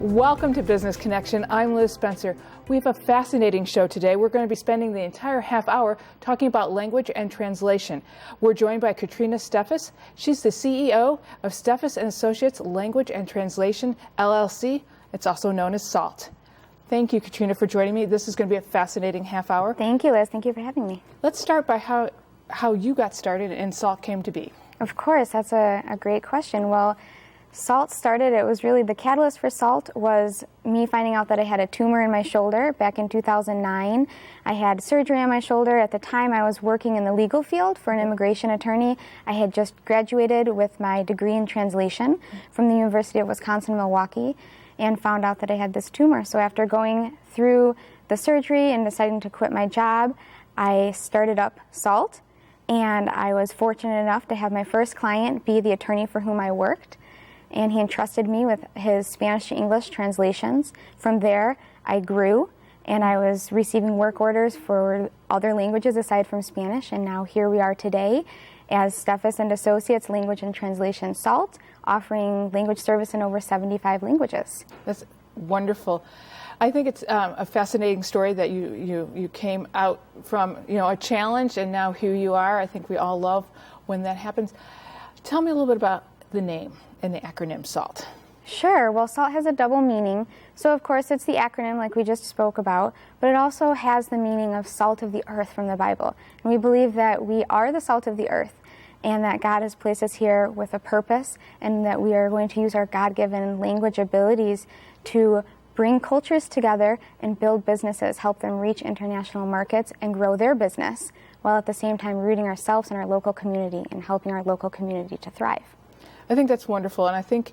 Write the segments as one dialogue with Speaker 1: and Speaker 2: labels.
Speaker 1: Welcome to Business Connection. I'm Liz Spencer. We have a fascinating show today. We're going to be spending the entire half hour talking about language and translation. We're joined by Katrina Steffes. She's the CEO of Steffes and Associates Language and Translation, LLC. It's also known as SALT. Thank you, Katrina, for joining me. This is going to be a fascinating half hour.
Speaker 2: Thank you, Liz. Thank you for having me.
Speaker 1: Let's start by how you got started and SALT came to be.
Speaker 2: Of course, that's a great question. Well, SALT started, it was really the catalyst for SALT was me finding out that I had a tumor in my shoulder back in 2009. I had surgery on my shoulder. At the time, I was working in the legal field for an immigration attorney. I had just graduated with my degree in translation from the University of Wisconsin-Milwaukee and found out that I had this tumor. So after going through the surgery and deciding to quit my job, I started up SALT, and I was fortunate enough to have my first client be the attorney for whom I worked. And he entrusted me with his Spanish to English translations. From there, I grew, and I was receiving work orders for other languages aside from Spanish, and now here we are today as Steffes and Associates Language and Translation SALT, offering language service in over 75 languages.
Speaker 1: That's wonderful. I think it's a fascinating story that you came out from a challenge, and now here you are. I think we all love when that happens. Tell me a little bit about the name and the acronym SALT.
Speaker 2: Sure. Well, SALT has a double meaning. So, of course, it's the acronym like we just spoke about, but it also has the meaning of salt of the earth from the Bible. And we believe that we are the salt of the earth and that God has placed us here with a purpose, and that we are going to use our God-given language abilities to bring cultures together and build businesses, help them reach international markets and grow their business, while at the same time rooting ourselves in our local community and helping our local community to thrive.
Speaker 1: I think that's wonderful, and I think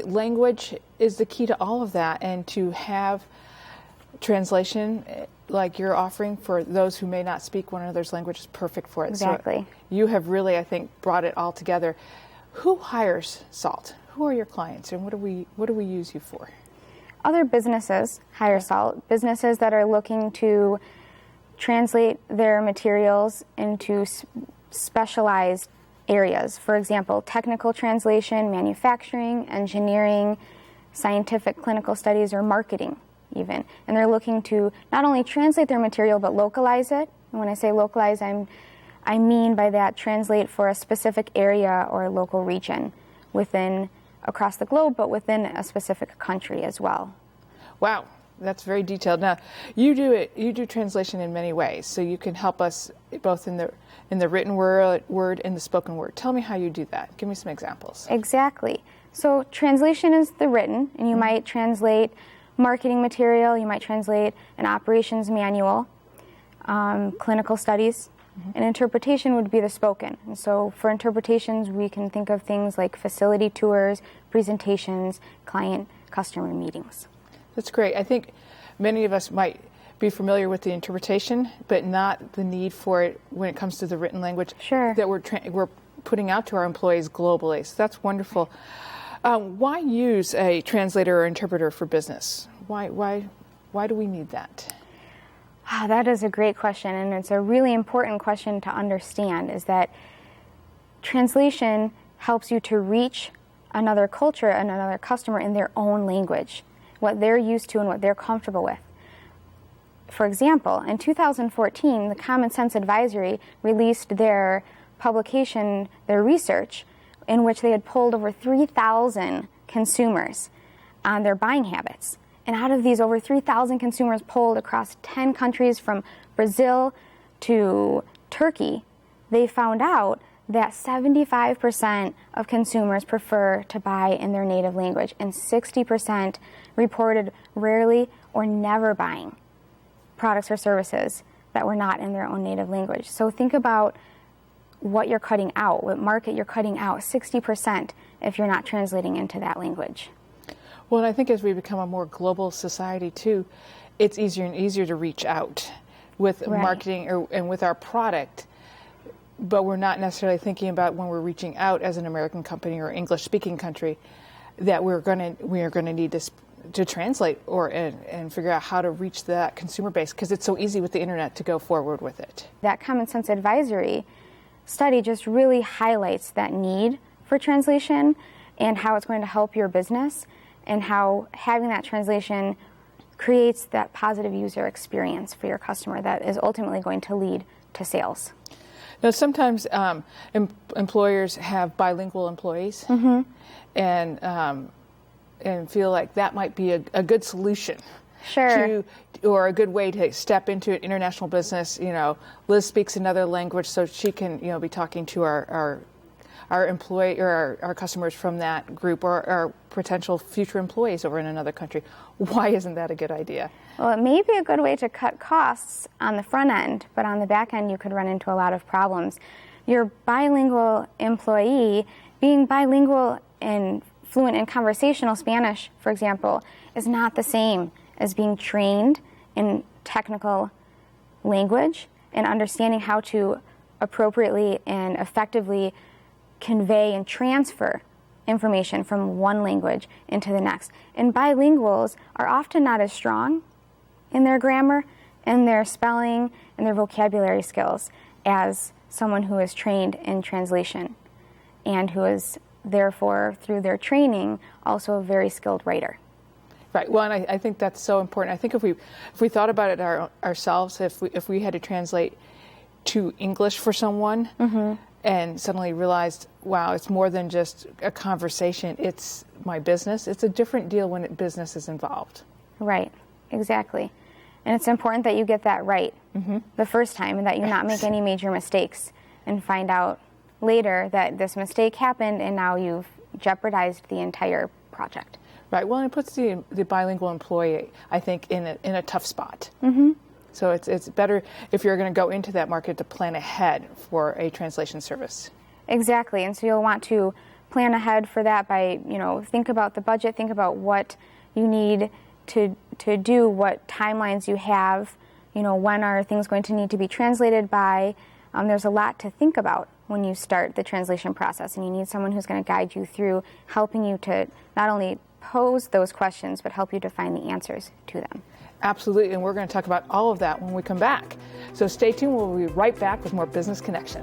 Speaker 1: language is the key to all of that, and to have translation like you're offering for those who may not speak one another's language is perfect for it.
Speaker 2: Exactly.
Speaker 1: So you have really, I think, brought it all together. Who hires SALT? Who are your clients, and what do we use you for?
Speaker 2: Other businesses hire SALT, businesses that are looking to translate their materials into specialized areas. For example, technical translation, manufacturing, engineering, scientific clinical studies, or marketing even. And they're looking to not only translate their material but localize it. And when I say localize, I mean by that translate for a specific area or local region across the globe, but within a specific country as well.
Speaker 1: Wow. That's very detailed. Now, you do translation in many ways, so you can help us both in the written word and the spoken word. Tell me how you do that. Give me some examples.
Speaker 2: Exactly. So translation is the written, and you might translate marketing material, you might translate an operations manual, clinical studies, and interpretation would be the spoken. And so for interpretations, we can think of things like facility tours, presentations, client-customer meetings.
Speaker 1: That's great. I think many of us might be familiar with the interpretation, but not the need for it when it comes to the written language that we're putting out to our employees globally. So that's wonderful. Why use a translator or interpreter for business? Why do we need that?
Speaker 2: That is a great question, and it's a really important question to understand, is that translation helps you to reach another culture, another customer in their own language, what they're used to and what they're comfortable with. For example, in 2014, the Common Sense Advisory released their publication, their research, in which they had polled over 3,000 consumers on their buying habits. And out of these over 3,000 consumers polled across 10 countries from Brazil to Turkey, they found out that 75% of consumers prefer to buy in their native language, and 60% reported rarely or never buying products or services that were not in their own native language. So think about what you're cutting out, what market you're cutting out, 60% if you're not translating into that language.
Speaker 1: Well, and I think as we become a more global society too, it's easier and easier to reach out with marketing and with our product. But we're not necessarily thinking about when we're reaching out as an American company or English-speaking country that we are going to need to translate and figure out how to reach that consumer base, because it's so easy with the internet to go forward with it.
Speaker 2: That Common Sense Advisory study just really highlights that need for translation and how it's going to help your business. and how having that translation creates that positive user experience for your customer that is ultimately going to lead to sales.
Speaker 1: Now, sometimes employers have bilingual employees, and feel like that might be a good solution.
Speaker 2: Sure.
Speaker 1: Or a good way to step into an international business. Liz speaks another language, so she can, be talking to our employee or our customers from that group, or our potential future employees over in another country. Why isn't that a good idea?
Speaker 2: Well, it may be a good way to cut costs on the front end, but on the back end you could run into a lot of problems. Your bilingual employee, being bilingual and fluent in conversational Spanish, for example, is not the same as being trained in technical language and understanding how to appropriately and effectively convey and transfer information from one language into the next. And bilinguals are often not as strong in their grammar and their spelling and their vocabulary skills as someone who is trained in translation and who is therefore, through their training, also a very skilled writer.
Speaker 1: Right. Well, and I think that's so important. I think if we thought about it ourselves, if we had to translate to English for someone, and suddenly realized, wow, it's more than just a conversation. It's my business. It's a different deal when business is involved.
Speaker 2: Right. Exactly. And it's important that you get that right the first time, and that you not make any major mistakes and find out later that this mistake happened and now you've jeopardized the entire project.
Speaker 1: Right. Well, it puts the bilingual employee, I think, in a tough spot. So it's better if you're going to go into that market to plan ahead for a translation service.
Speaker 2: Exactly. And so you'll want to plan ahead for that by, think about the budget, think about what you need to do, what timelines you have, when are things going to need to be translated by. There's a lot to think about when you start the translation process, and you need someone who's going to guide you through, helping you to not only pose those questions, but help you to find the answers to them.
Speaker 1: Absolutely, and we're going to talk about all of that when we come back. So stay tuned, we'll be right back with more Business Connection.